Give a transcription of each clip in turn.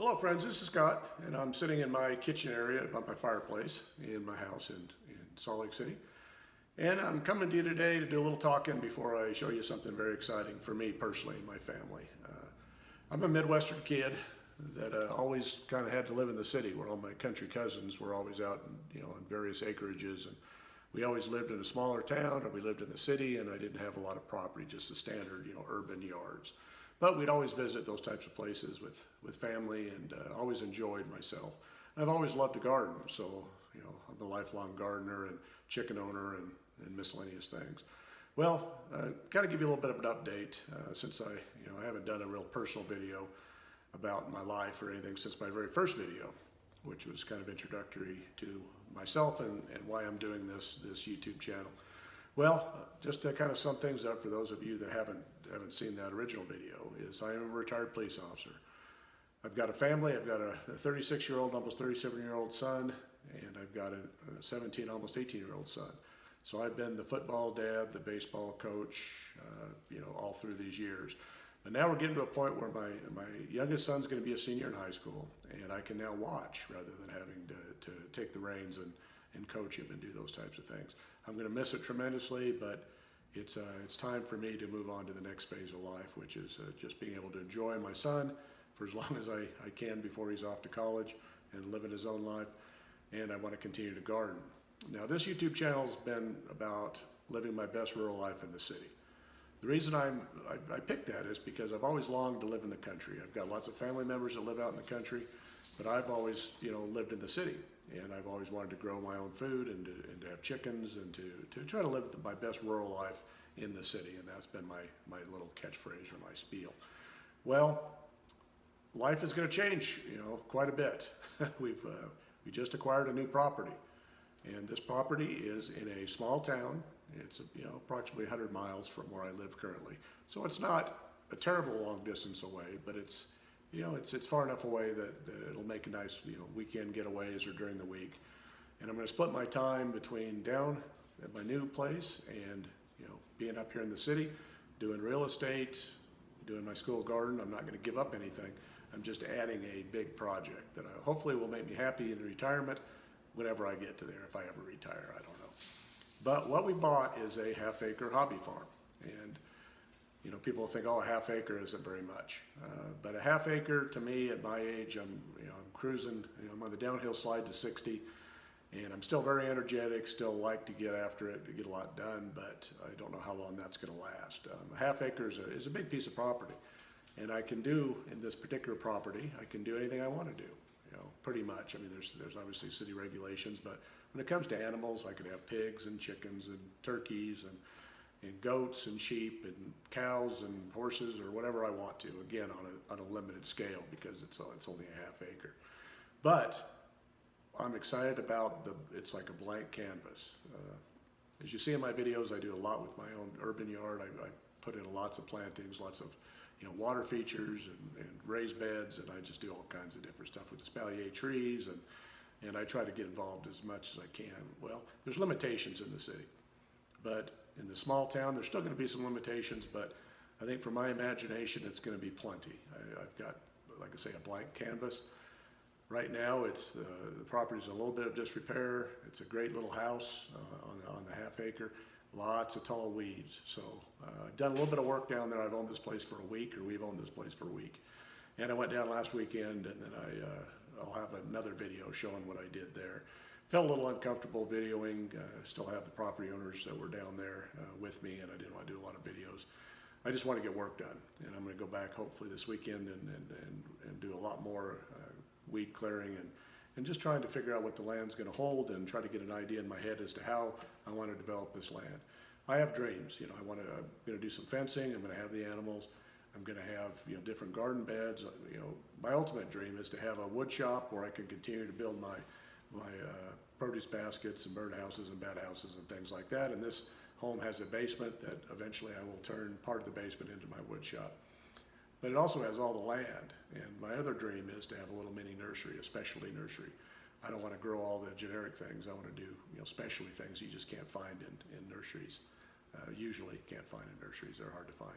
Hello friends, this is Scott, and I'm sitting in my kitchen area by my fireplace in my house in Salt Lake City. And I'm coming to you today to do a little talking before I show you something very exciting for me personally and my family. I'm a Midwestern kid that always kind of had to live in the city where all my country cousins were always out on various acreages. And we always lived in a smaller town, or we lived in the city, and I didn't have a lot of property, just the standard urban yards. But we'd always visit those types of places with family, and always enjoyed myself. I've always loved to garden, so I'm a lifelong gardener and chicken owner and miscellaneous things. Well, kind of give you a little bit of an update since I haven't done a real personal video about my life or anything since my very first video, which was kind of introductory to myself and why I'm doing this YouTube channel. Well, just to kind of sum things up for those of you that haven't seen that original video, is I am a retired police officer. I've got a family. I've got a 36-year-old, almost 37-year-old son, and I've got a 17, almost 18-year-old son. So I've been the football dad, the baseball coach, all through these years. And now we're getting to a point where my youngest son's going to be a senior in high school, and I can now watch rather than having to take the reins and coach him and do those types of things. I'm going to miss it tremendously, but it's time for me to move on to the next phase of life, which is just being able to enjoy my son for as long as I can before he's off to college and living his own life. And I want to continue to garden. Now, this YouTube channel has been about living my best rural life in the city. The reason I picked that is because I've always longed to live in the country. I've got lots of family members that live out in the country, but I've always lived in the city. And I've always wanted to grow my own food and to have chickens and to try to live my best rural life in the city. And that's been my little catchphrase or my spiel. Well, life is going to change, quite a bit. We just acquired a new property. And this property is in a small town. It's approximately 100 miles from where I live currently. So it's not a terrible long distance away, but it's far enough away that it'll make a nice weekend getaways or during the week. And I'm going to split my time between down at my new place and being up here in the city, doing real estate, doing my school garden. I'm not going to give up anything. I'm just adding a big project that hopefully will make me happy in retirement whenever I get to there, if I ever retire, I don't know. But what we bought is a half-acre hobby farm. And people think, oh, a half acre isn't very much. But a half acre to me at my age, I'm cruising, I'm on the downhill slide to 60, and I'm still very energetic, still like to get after it, to get a lot done, but I don't know how long that's going to last. A half acre is a big piece of property, and I can do, in this particular property, I can do anything I want to do, pretty much. I mean, there's obviously city regulations, but when it comes to animals, I could have pigs and chickens and turkeys and goats and sheep and cows and horses or whatever I want to, again on a limited scale because it's only a half acre. But I'm excited about it's like a blank canvas. As you see in my videos, I do a lot with my own urban yard. I put in lots of plantings, lots of water features and raised beds, and I just do all kinds of different stuff with espalier trees, and I try to get involved as much as I can. Well, there's limitations in the city, but in the small town, there's still going to be some limitations, but I think for my imagination, it's going to be plenty. I've got, like I say, a blank canvas. Right now, the property's in a little bit of disrepair. It's a great little house on the half acre. Lots of tall weeds. So I've done a little bit of work down there. I've owned this place for a week, or we've owned this place for a week. And I went down last weekend, and then I'll have another video showing what I did there. Felt a little uncomfortable videoing. Still have the property owners that were down there with me, and I didn't want to do a lot of videos. I just want to get work done, and I'm going to go back hopefully this weekend and do a lot more weed clearing and just trying to figure out what the land's going to hold and try to get an idea in my head as to how I want to develop this land. I have dreams. I'm going to do some fencing. I'm going to have the animals. I'm going to have different garden beds. My ultimate dream is to have a wood shop where I can continue to build my produce baskets and bird houses and bat houses and things like that. And this home has a basement that eventually I will turn part of the basement into my wood shop. But it also has all the land. And my other dream is to have a little mini nursery, a specialty nursery. I don't want to grow all the generic things. I want to do specialty things you just can't find in nurseries. Usually can't find in nurseries. They're hard to find.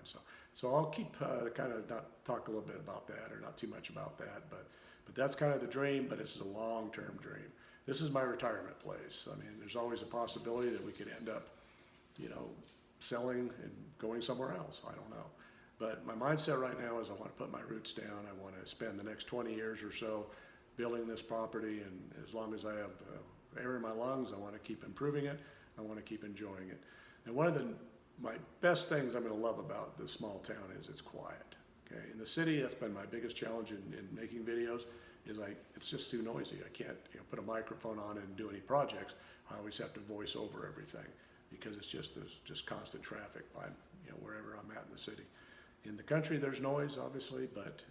So I'll keep kind of not talk a little bit about that, or not too much about that, but that's kind of the dream, but it's a long-term dream. This is my retirement place. I mean, there's always a possibility that we could end up, selling and going somewhere else. I don't know. But my mindset right now is I want to put my roots down. I want to spend the next 20 years or so building this property, and as long as I have air in my lungs, I want to keep improving it. I want to keep enjoying it. And one of my best things I'm going to love about this small town is it's quiet. Okay, in the city, that's been my biggest challenge in making videos. Is it's just too noisy. I can't put a microphone on and do any projects. I always have to voice over everything because there's just constant traffic by wherever I'm at in the city. In the country, there's noise, obviously, but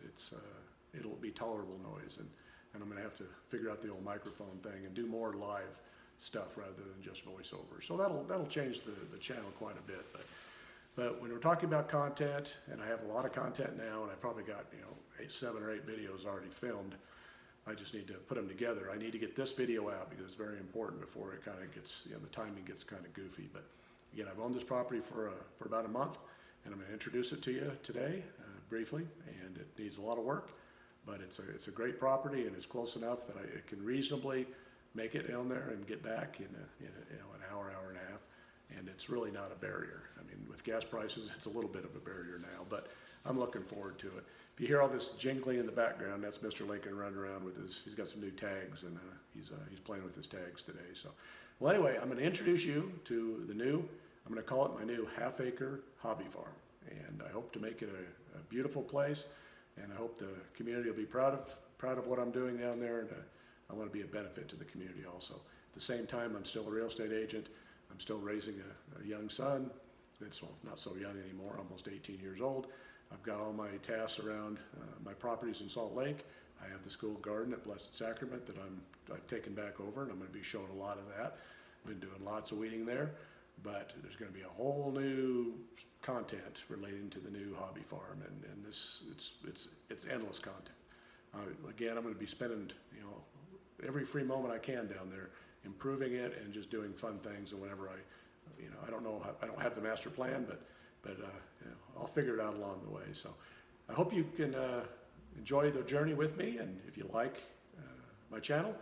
it'll be tolerable noise, and I'm going to have to figure out the old microphone thing and do more live stuff rather than just voiceover. So that'll change the channel quite a bit. But when we're talking about content, and I have a lot of content now, and I probably got 7 or 8 videos already filmed. I just need to put them together. I need to get this video out because it's very important before it kind of gets, the timing gets kind of goofy. But again, I've owned this property for about a month, and I'm going to introduce it to you today briefly. And it needs a lot of work, but it's a great property, and it's close enough that I can reasonably make it down there and get back in an hour and a half. And it's really not a barrier. I mean, with gas prices, it's a little bit of a barrier now, but I'm looking forward to it. If you hear all this jingling in the background, that's Mr. Lincoln running around with he's got some new tags, and he's playing with his tags today. So, well, anyway, I'm going to introduce you to I'm going to call it my new half-acre hobby farm. And I hope to make it a beautiful place, and I hope the community will be proud of what I'm doing down there, and I want to be a benefit to the community also. At the same time, I'm still a real estate agent. I'm still raising a young son that's not so young anymore, almost 18 years old. I've got all my tasks around my properties in Salt Lake. I have the school garden at Blessed Sacrament that I've taken back over, and I'm going to be showing a lot of that. I've been doing lots of weeding there, but there's going to be a whole new content relating to the new hobby farm, and it's endless content. Again, I'm going to be spending every free moment I can down there improving it and just doing fun things. And whenever I don't have the master plan, but I'll figure it out along the way. So I hope you can enjoy the journey with me. And if you like my channel,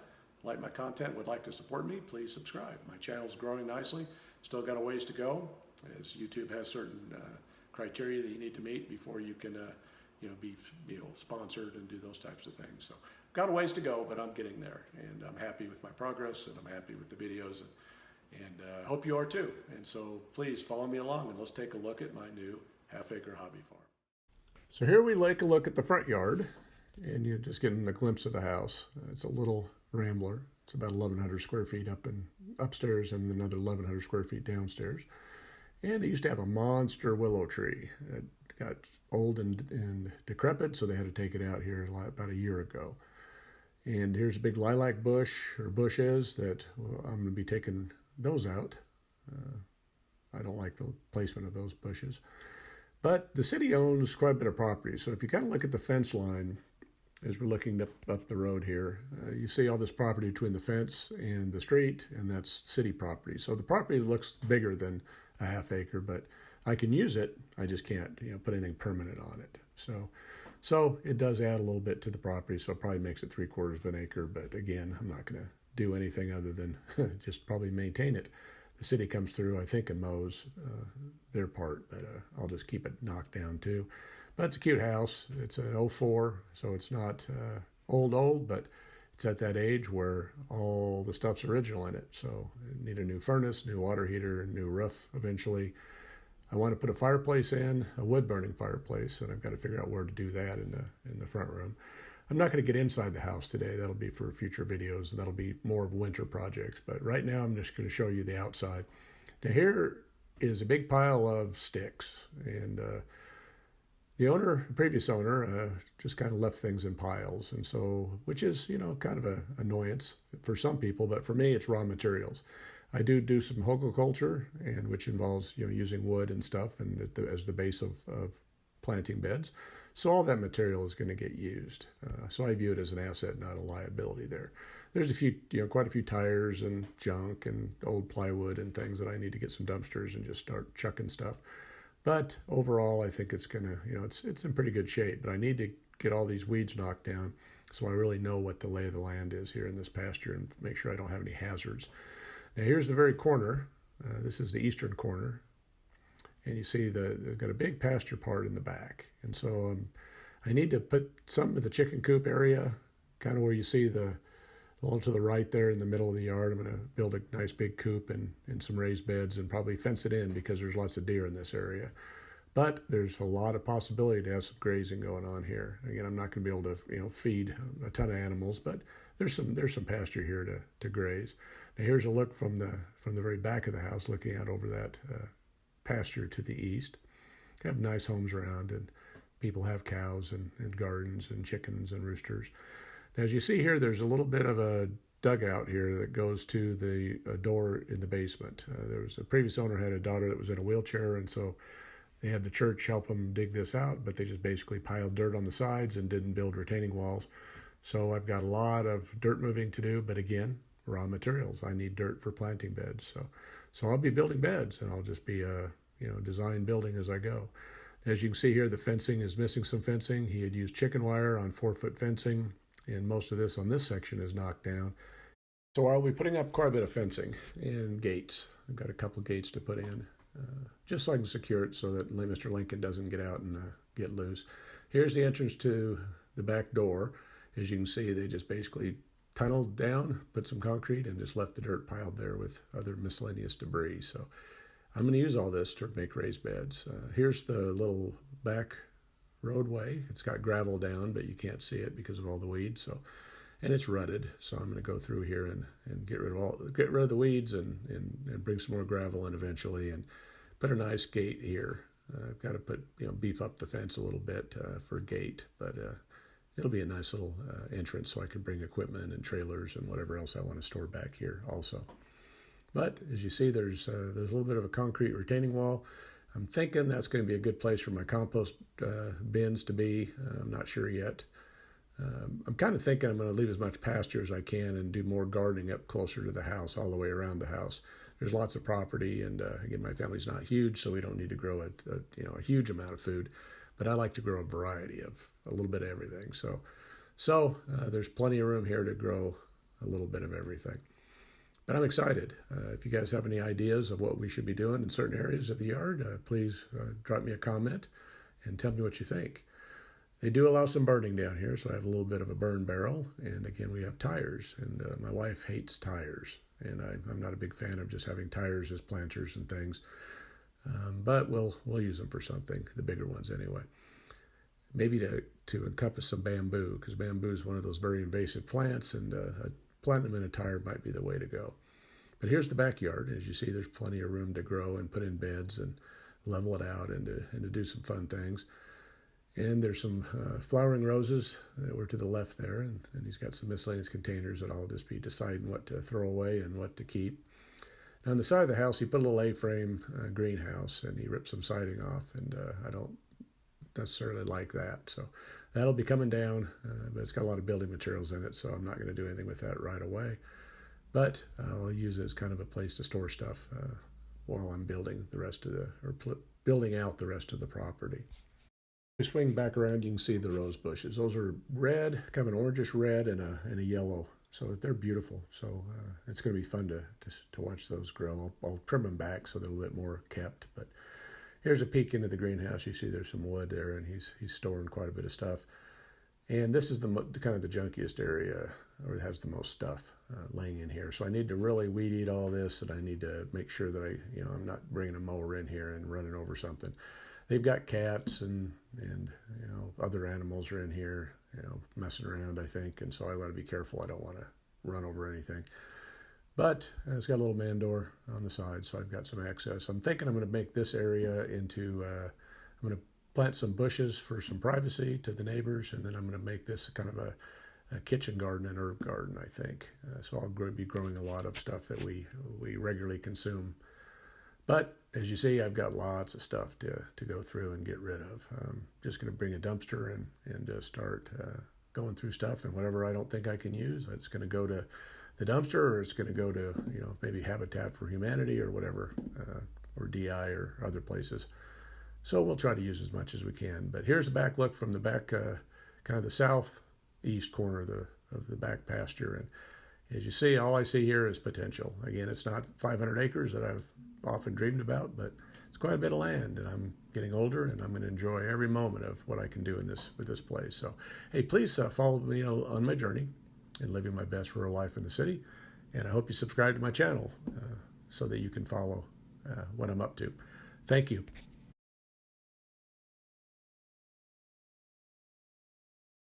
like my content, would like to support me, please subscribe. My channel's growing nicely. Still got a ways to go, as YouTube has certain criteria that you need to meet before you can be sponsored and do those types of things. So got a ways to go, but I'm getting there, and I'm happy with my progress, and I'm happy with the videos, and I hope you are too. And so please follow me along, and let's take a look at my new half-acre hobby farm. So here we take a look at the front yard, and you're just getting a glimpse of the house. It's a little rambler. It's about 1,100 square feet upstairs, and another 1,100 square feet downstairs. And it used to have a monster willow tree. It got old and decrepit, so they had to take it out here about a year ago. And here's a big lilac bush, or bushes, that I'm going to be taking those out. I don't like the placement of those bushes. But the city owns quite a bit of property. So if you kind of look at the fence line, as we're looking up the road here, you see all this property between the fence and the street, and that's city property. So the property looks bigger than a half acre, but I can use it. I just can't, put anything permanent on it. So it does add a little bit to the property. So it probably makes it 3/4 of an acre. But again, I'm not going to do anything other than just probably maintain it. The city comes through, I think, and mows their part, but I'll just keep it knocked down too. But it's a cute house. It's an '04, so it's not old, but it's at that age where all the stuff's original in it. So I need a new furnace, new water heater, new roof eventually. I want to put a fireplace in, a wood-burning fireplace, and I've got to figure out where to do that in the front room. I'm not going to get inside the house today. That'll be for future videos, and that'll be more of winter projects. But right now, I'm just going to show you the outside. Now here is a big pile of sticks, and the previous owner, just kind of left things in piles, and so, which is, kind of an annoyance for some people, but for me, it's raw materials. I do some horticulture, and which involves, using wood and stuff, and as the base of planting beds. So all that material is going to get used. So I view it as an asset, not a liability there. There's quite a few tires and junk and old plywood and things that I need to get some dumpsters and just start chucking stuff. But overall, I think it's gonna, it's in pretty good shape. But I need to get all these weeds knocked down so I really know what the lay of the land is here in this pasture and make sure I don't have any hazards. Now here's the very corner. This is the eastern corner. And you see they've got a big pasture part in the back. And so I need to put some of the chicken coop area, kind of where you see a little to the right there in the middle of the yard. I'm going to build a nice big coop and some raised beds and probably fence it in because there's lots of deer in this area. But there's a lot of possibility to have some grazing going on here. Again, I'm not going to be able to feed a ton of animals, but there's some pasture here to graze. Now here's a look from the very back of the house, looking out over that pasture to the east. Have nice homes around, and people have cows and gardens and chickens and roosters. Now, as you see here, there's a little bit of a dugout here that goes to the door in the basement. There was a previous owner had a daughter that was in a wheelchair, and so they had the church help them dig this out, but they just basically piled dirt on the sides and didn't build retaining walls. So I've got a lot of dirt moving to do, but again, raw materials. I need dirt for planting beds. So I'll be building beds, and I'll just be design building as I go. As you can see here, the fencing is missing some fencing. He had used chicken wire on 4-foot fencing, and most of this on this section is knocked down. So I'll be putting up quite a bit of fencing and gates. I've got a couple gates to put in, just so I can secure it so that Mr. Lincoln doesn't get out and get loose. Here's the entrance to the back door. As you can see, they just basically tunneled down, put some concrete, and just left the dirt piled there with other miscellaneous debris. So I'm going to use all this to make raised beds. Here's the little back roadway. It's got gravel down, but you can't see it because of all the weeds. And it's rutted. So I'm going to go through here and get rid of the weeds and bring some more gravel in eventually, and put a nice gate here. I've got to beef up the fence a little bit for a gate, but it'll be a nice little entrance so I can bring equipment and trailers and whatever else I want to store back here also. But as you see, there's a little bit of a concrete retaining wall. I'm thinking that's going to be a good place for my compost bins to be. I'm not sure yet. I'm kind of thinking I'm going to leave as much pasture as I can and do more gardening up closer to the house, all the way around the house. There's lots of property, and again, my family's not huge, so we don't need to grow a huge amount of food. But I like to grow a variety of a little bit of everything. So there's plenty of room here to grow a little bit of everything. But I'm excited. If you guys have any ideas of what we should be doing in certain areas of the yard, please drop me a comment and tell me what you think. They do allow some burning down here, so I have a little bit of a burn barrel. And again, we have tires, and my wife hates tires. And I'm not a big fan of just having tires as planters and things. But we'll use them for something, the bigger ones anyway. Maybe to encompass some bamboo, because bamboo is one of those very invasive plants, and planting them in a tire might be the way to go. But here's the backyard. As you see, there's plenty of room to grow and put in beds and level it out and to do some fun things. And there's some flowering roses that were to the left there, and he's got some miscellaneous containers that I'll just be deciding what to throw away and what to keep. Now on the side of the house, he put a little A-frame greenhouse, and he ripped some siding off, and I don't necessarily like that. So that'll be coming down, but it's got a lot of building materials in it, so I'm not going to do anything with that right away. But I'll use it as kind of a place to store stuff while I'm building building out the rest of the property. If you swing back around, you can see the rose bushes. Those are red, kind of an orangish red and a yellow. So they're beautiful. So it's going to be fun to watch those grow. I'll trim them back so they're a little bit more kept. But here's a peek into the greenhouse. You see there's some wood there, and he's storing quite a bit of stuff. And this is the kind of the junkiest area, or it has the most stuff laying in here. So I need to really weed eat all this, and I need to make sure that I'm not bringing a mower in here and running over something. They've got cats and other animals are in here, messing around, I think, and so I want to be careful. I don't want to run over anything. But it's got a little man door on the side, so I've got some access. I'm thinking I'm going to make this area into, I'm going to plant some bushes for some privacy to the neighbors, and then I'm going to make this kind of a kitchen garden and herb garden, I think. So I'll be growing a lot of stuff that we regularly consume. But as you see, I've got lots of stuff to go through and get rid of. I'm just going to bring a dumpster and start going through stuff, and whatever I don't think I can use, it's going to go to the dumpster, or it's going to go to, maybe Habitat for Humanity or whatever, or DI or other places. So we'll try to use as much as we can. But here's the back look from the back, kind of the southeast corner of the back pasture. And as you see, all I see here is potential. Again, it's not 500 acres that I've often dreamed about, but it's quite a bit of land, and I'm getting older, and I'm going to enjoy every moment of what I can do with this place. So, hey, please follow me on my journey in living my best rural life in the city, and I hope you subscribe to my channel so that you can follow what I'm up to. Thank you.